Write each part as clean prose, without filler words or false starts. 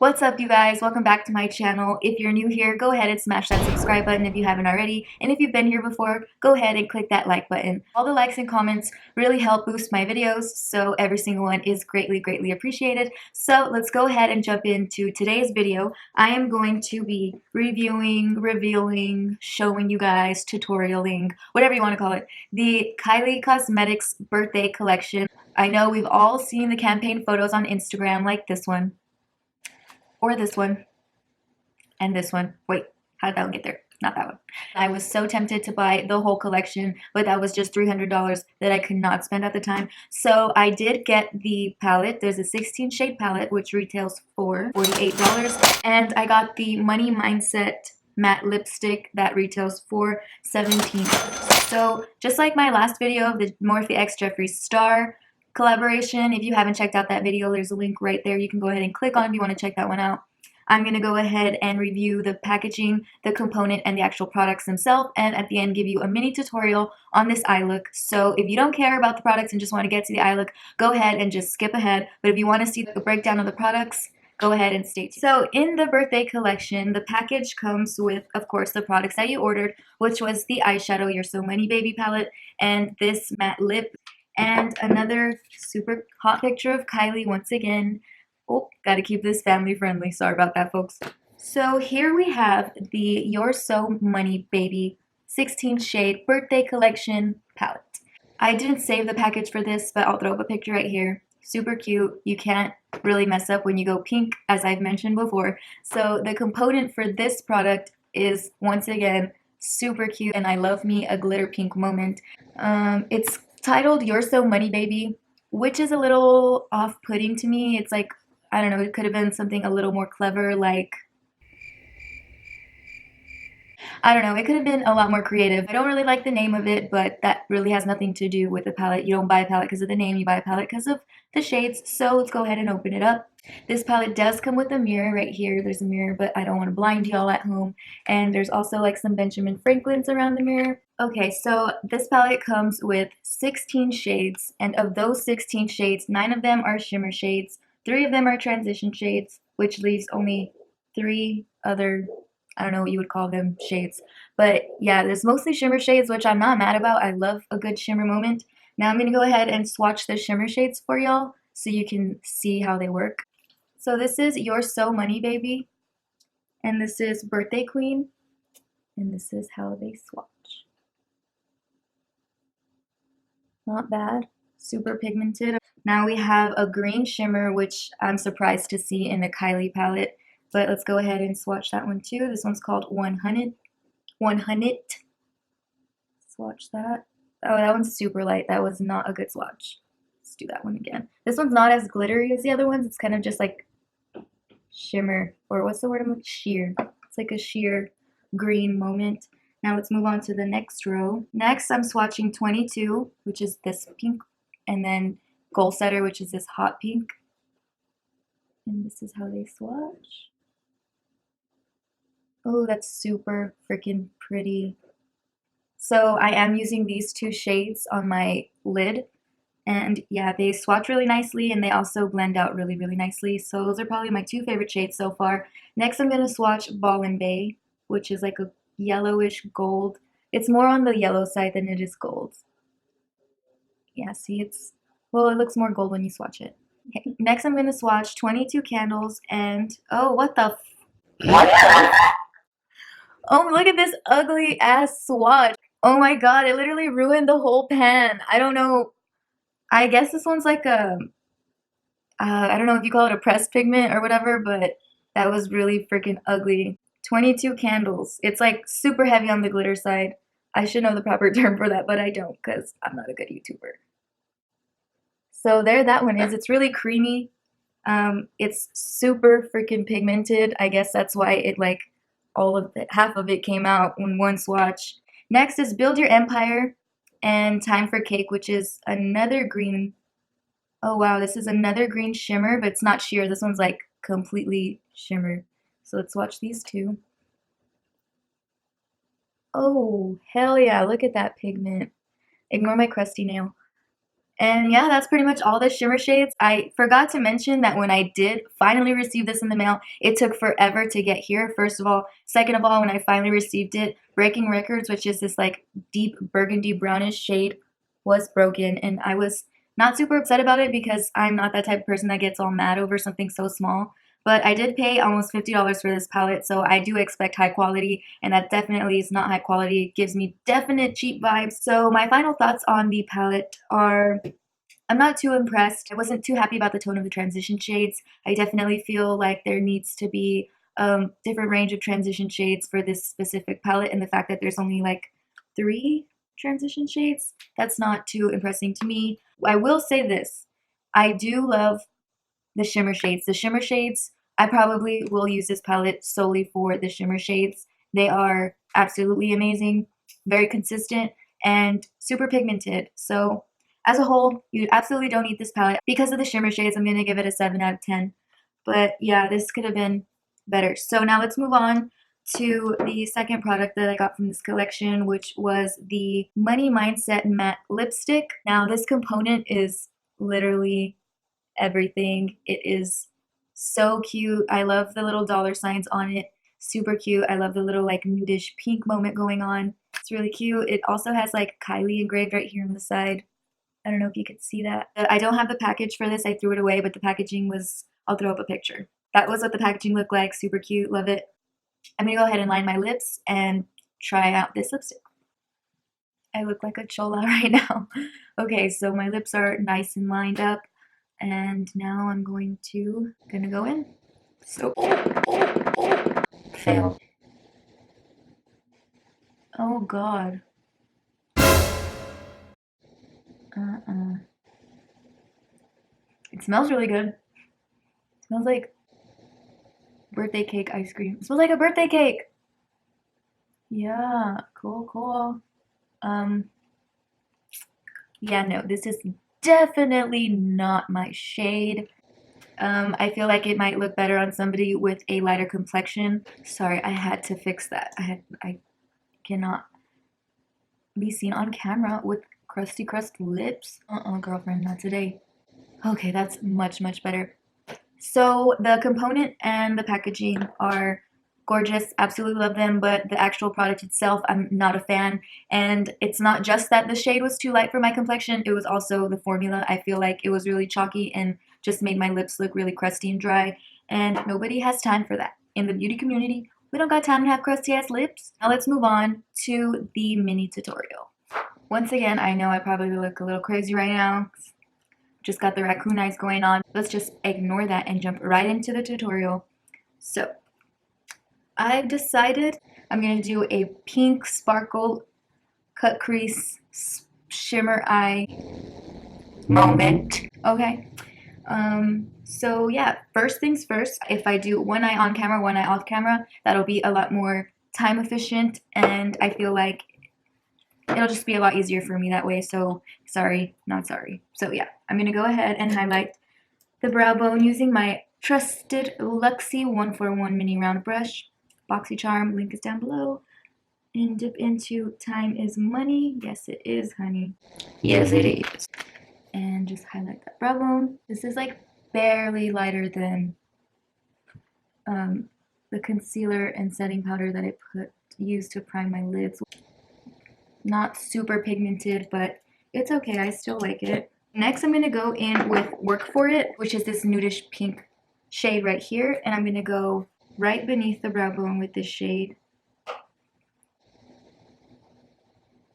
What's up, you guys? Welcome back to my channel. If you're new here, go ahead and smash that subscribe button if you haven't already. And if you've been here before, go ahead and click that like button. All the likes and comments really help boost my videos, so every single one is greatly appreciated. So let's go ahead and jump into today's video. I am going to be reviewing, revealing, showing you guys, tutorialing, whatever you want to call it, the Kylie Cosmetics birthday collection. I know we've all seen the campaign photos on Instagram like this one. Or this one, and this one. Wait, how did that one get there? Not that one. I was so tempted to buy the whole collection, but that was just $300 that I could not spend at the time. So I did get the palette. There's a 16 shade palette, which retails for $48. And I got the Money Mindset matte lipstick that retails for $17. So just like my last video of the Morphe X Jeffree Star collaboration, if you haven't checked out that video, there's a link right there you can go ahead and click on if you want to check that one out. I'm going to go ahead and review the packaging, the component, and the actual products themselves, and at the end give you a mini tutorial on this eye look. So if you don't care about the products and just want to get to the eye look, go ahead and just skip ahead. But if you want to see the breakdown of the products, go ahead and stay tuned. So in the birthday collection, the package comes with, of course, the products that you ordered, which was the eyeshadow You're So Money Baby palette, and this matte lip, and another super hot picture of Kylie once again. Oh, gotta keep this family friendly. Sorry about that, folks. So here we have the You're So Money Baby 16 shade birthday collection palette. I didn't save the package for this, but I'll throw up a picture right here. Super cute. You can't really mess up when you go pink, as I've mentioned before. So the component for this product is, once again, super cute, and I love me a glitter pink moment. It's titled You're So Money Baby, which is a little off-putting to me. It's like, I don't know, it could have been something a little more clever, like, I don't know, it could have been a lot more creative. I don't really like the name of it, but that really has nothing to do with the palette. You don't buy a palette because of the name, you buy a palette because of the shades. So let's go ahead and open it up. This palette does come with a mirror right here. There's a mirror, but I don't want to blind y'all at home. And there's also like some Benjamin Franklins around the mirror. Okay, so this palette comes with 16 shades, and of those 16 shades, 9 of them are shimmer shades, 3 of them are transition shades, which leaves only 3 other, I don't know what you would call them, shades. But yeah, there's mostly shimmer shades, which I'm not mad about. I love a good shimmer moment. Now I'm going to go ahead and swatch the shimmer shades for y'all so you can see how they work. So this is You're So Money Baby, and this is Birthday Queen, and this is how they swatch. Not bad. Super pigmented. Now we have a green shimmer, which I'm surprised to see in the Kylie palette. But let's go ahead and swatch that one too. This one's called 100. 100. Swatch that. Oh, that one's super light. That was not a good swatch. Let's do that one again. This one's not as glittery as the other ones. It's kind of just like shimmer, or what's the word I'm looking? Sheer. It's like a sheer green moment. Now let's move on to the next row. Next, I'm swatching 22, which is this pink, and then Goal Setter, which is this hot pink. And this is how they swatch. Oh, that's super freaking pretty. So I am using these 2 shades on my lid, and yeah, they swatch really nicely, and they also blend out really nicely. So those are probably my 2 favorite shades so far. Next, I'm going to swatch Ball and Bay, which is like a yellowish gold. It's more on the yellow side than it is gold. Yeah, see, well, it looks more gold when you swatch it. Okay. Next, I'm going to swatch 22 Candles, and oh, what the oh, look at this ugly ass swatch. Oh my god, it literally ruined the whole pan. I don't know. I guess this one's like a, I don't know if you call it a pressed pigment or whatever, but that was really freaking ugly. 22 Candles. It's like super heavy on the glitter side. I should know the proper term for that, but I don't because I'm not a good YouTuber. So there that one is. It's really creamy. It's super freaking pigmented. I guess that's why it like all of it, half of it came out in one swatch. Next is Build Your Empire and Time for Cake, which is another green. Oh wow, this is another green shimmer, but it's not sheer. This one's like completely shimmer. So let's watch these 2. Oh, hell yeah, look at that pigment. Ignore my crusty nail. And yeah, that's pretty much all the shimmer shades. I forgot to mention that when I did finally receive this in the mail, it took forever to get here, first of all. Second of all, when I finally received it, Breaking Records, which is this like deep burgundy brownish shade, was broken. And I was not super upset about it because I'm not that type of person that gets all mad over something so small. But I did pay almost $50 for this palette, so I do expect high quality, and that definitely is not high quality. It gives me definite cheap vibes. So my final thoughts on the palette are I'm not too impressed. I wasn't too happy about the tone of the transition shades. I definitely feel like there needs to be different range of transition shades for this specific palette, and the fact that there's only like 3 transition shades, that's not too impressing to me. I will say this. I do love the shimmer shades. The shimmer shades, I probably will use this palette solely for the shimmer shades. They are absolutely amazing, very consistent, and super pigmented. So as a whole, you absolutely don't need this palette. Because of the shimmer shades, I'm going to give it a 7 out of 10. But yeah, this could have been better. So now let's move on to the second product that I got from this collection, which was the Money Mindset Matte Lipstick. Now this component is literally everything. It is so cute. I love the little dollar signs on it. Super cute. I love the little like nudish pink moment going on. It's really cute. It also has like Kylie engraved right here on the side. I don't know if you could see that. I don't have the package for this. I threw it away, but the packaging was, I'll throw up a picture. That was what the packaging looked like. Super cute. Love it. I'm going to go ahead and line my lips and try out this lipstick. I look like a chola right now. Okay, so my lips are nice and lined up. And now I'm gonna go in. So, fail. Oh God. Uh-uh. It smells really good. It smells like birthday cake ice cream. It smells like a birthday cake. Yeah, cool, cool. Um, yeah, no, this is definitely not my shade. I feel like it might look better on somebody with a lighter complexion. Sorry, I had to fix that. I cannot be seen on camera with crusty crust lips. Girlfriend, not today. Okay, that's much, much better. So the component and the packaging are gorgeous. Absolutely love them, but the actual product itself, I'm not a fan. And it's not just that the shade was too light for my complexion, it was also the formula. I feel like it was really chalky and just made my lips look really crusty and dry. And nobody has time for that. In the beauty community, we don't got time to have crusty ass lips. Now let's move on to the mini tutorial. Once again, I know I probably look a little crazy right now. Just got the raccoon eyes going on. Let's just ignore that and jump right into the tutorial. So, I've decided I'm going to do a pink sparkle cut crease shimmer eye moment. Okay. So yeah, first things first, if I do one eye on camera, one eye off camera, that'll be a lot more time efficient, and I feel like it'll just be a lot easier for me that way. So sorry, not sorry. So yeah, I'm going to go ahead and highlight the brow bone using my trusted Luxie 141 mini round brush. BoxyCharm, link is down below. And dip into Time is Money. Yes, it is, honey. Yes, it is. And just highlight that brow bone. This is like barely lighter than the concealer and setting powder that I used to prime my lids. Not super pigmented, but it's okay. I still like it. Next, I'm going to go in with Work For It, which is this nudish pink shade right here. And I'm going to go right beneath the brow bone with this shade.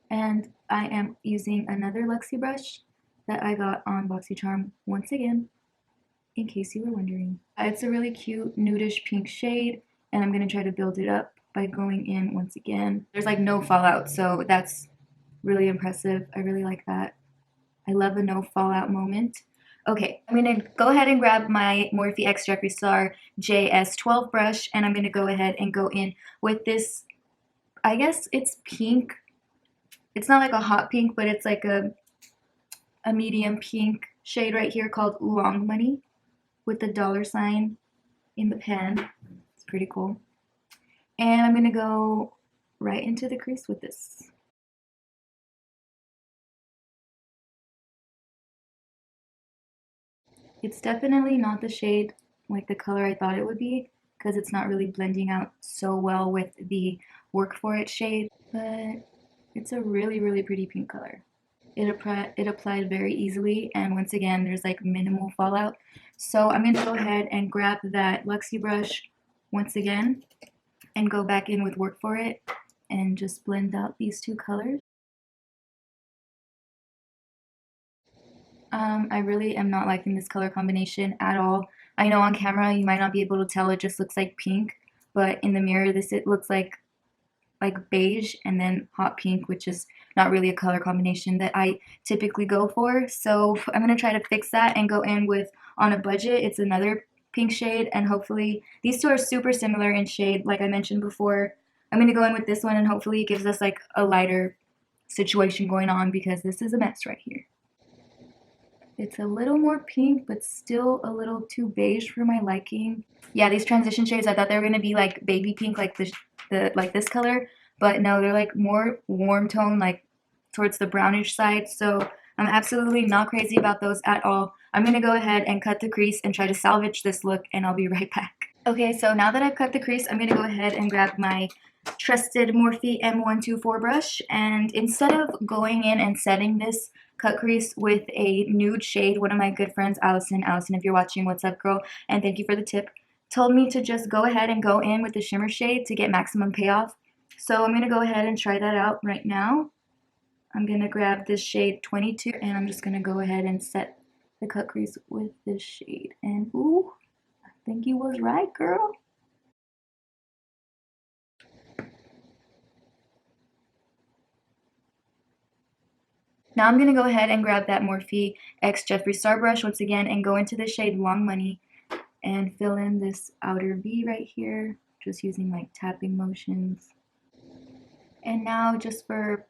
And I am using another Luxie brush that I got on BoxyCharm once again, in case you were wondering. It's a really cute nudish pink shade, and I'm going to try to build it up by going in once again. There's like no fallout, so that's really impressive. I really like that. I love a no fallout moment. Okay, I'm going to go ahead and grab my Morphe X Jeffree Star JS12 brush, and I'm going to go ahead and go in with this, I guess it's pink. It's not like a hot pink, but it's like a medium pink shade right here called Long Money with the dollar sign in the pen. It's pretty cool. And I'm going to go right into the crease with this. It's definitely not the shade like the color I thought it would be, because it's not really blending out so well with the Work For It shade, but it's a really, really pretty pink color. It applied very easily, and once again, there's like minimal fallout. So I'm going to go ahead and grab that Luxie brush once again and go back in with Work For It and just blend out these two colors. I really am not liking this color combination at all. I know on camera you might not be able to tell, it just looks like pink, but in the mirror it looks like beige and then hot pink, which is not really a color combination that I typically go for. So I'm going to try to fix that and go in with On a Budget. It's another pink shade, and hopefully these two are super similar in shade like I mentioned before. I'm going to go in with this one and hopefully it gives us like a lighter situation going on, because this is a mess right here. It's a little more pink, but still a little too beige for my liking. Yeah, these transition shades, I thought they were gonna be like baby pink, like this color, but no, they're like more warm tone, like towards the brownish side. So I'm absolutely not crazy about those at all. I'm gonna go ahead and cut the crease and try to salvage this look, and I'll be right back. Okay, so now that I've cut the crease, I'm gonna go ahead and grab my trusted Morphe M124 brush, and instead of going in and setting this cut crease with a nude shade, one of my good friends, Allison, if you're watching, what's up girl, and thank you for the tip, told me to just go ahead and go in with the shimmer shade to get maximum payoff. So I'm going to go ahead and try that out right now. I'm going to grab this shade 22, and I'm just going to go ahead and set the cut crease with this shade, and ooh, I think you was right, girl. Now I'm going to go ahead and grab that Morphe X Jeffree Star brush once again and go into the shade Long Money and fill in this outer V right here, just using like tapping motions. And now, just for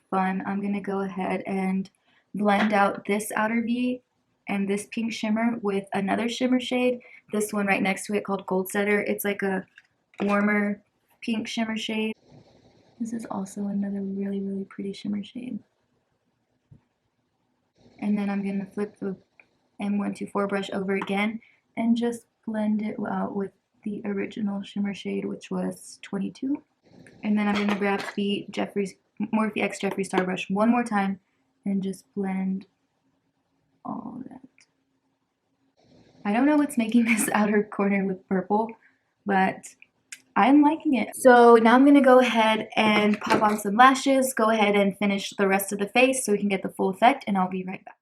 fun, I'm going to go ahead and blend out this outer V and this pink shimmer with another shimmer shade, this one right next to it called Gold Setter. It's like a warmer pink shimmer shade. This is also another really, really pretty shimmer shade. And then I'm going to flip the M124 brush over again and just blend it out with the original shimmer shade, which was 22. And then I'm going to grab the Morphe X Jeffree Star brush one more time and just blend all that. I don't know what's making this outer corner look purple, but I'm liking it. So now I'm going to go ahead and pop on some lashes, go ahead and finish the rest of the face so we can get the full effect, and I'll be right back.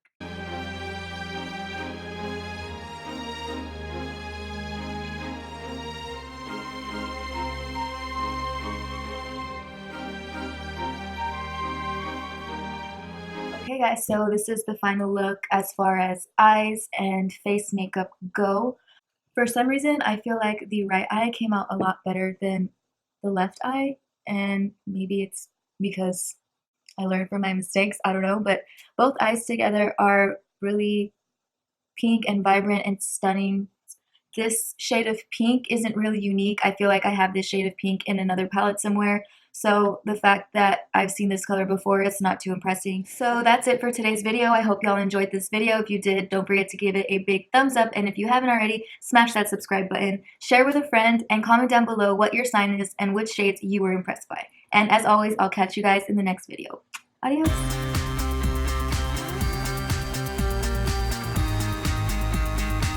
Okay guys, so this is the final look as far as eyes and face makeup go. For some reason, I feel like the right eye came out a lot better than the left eye, and maybe it's because I learned from my mistakes, I don't know, but both eyes together are really pink and vibrant and stunning. This shade of pink isn't really unique. I feel like I have this shade of pink in another palette somewhere. So the fact that I've seen this color before, it's not too impressive. So that's it for today's video. I hope y'all enjoyed this video. If you did, don't forget to give it a big thumbs up. And if you haven't already, smash that subscribe button, share with a friend, and comment down below what your sign is and which shades you were impressed by. And as always, I'll catch you guys in the next video. Adios.